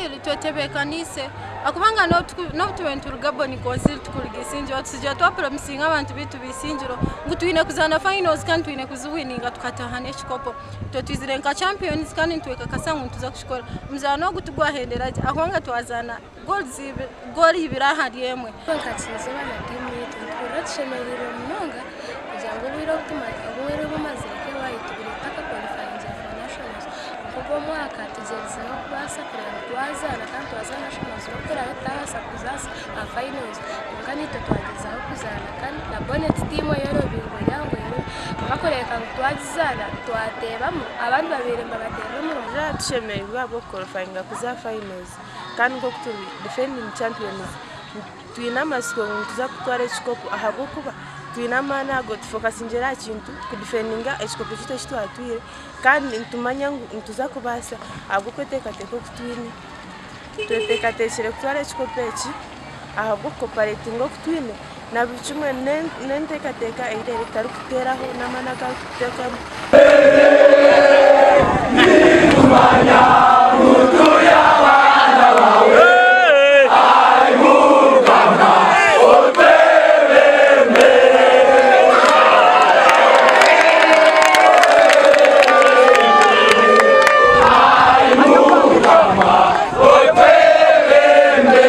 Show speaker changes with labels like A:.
A: Brazil twetebekanise akubanga no tuwentu rugabo ni Brazil tukuligisinjiro tusije twa promising abantu bitu bisinjiro ngutwine kuzana finals kandi twine kuzuwininga tukatahana ekikopo twizire champions kandi ntweka kasangu tuza kushikora muzano gutugwa henderaje ahonga twazana goal ibirahari yemwe
B: katsize bana timu yetu turatshemera munonga kugira ngo biro gutuma ubwere bumaze tubireka qualifying for nationals kuko mwaka tugeze no kubasa kureba twazana kandi twazana nationals bakora batahasa kuzasa finals kandi twageza kuzana kandi na bonnet team yoro bingo yango yoro bakoreka twazana twatebamo abandi babere mbagatebamo
C: tushemeye bwabo qualifying kuza finals kandi ngo turi defending champions twinamasiko tuza kutwara ekikopo ahabo kuba twinamana go tufokasinjera kintu kudefendinga ekikopo kito kitwatuye kandi ntumanya ntuza kubasa ahubwo tekateko kutwini twetekateshere kutwara ekikopo eki ahubwo cooperating ngo kutwine na bichumwe nentekateka ere bitari kuteraho namana ka kuteka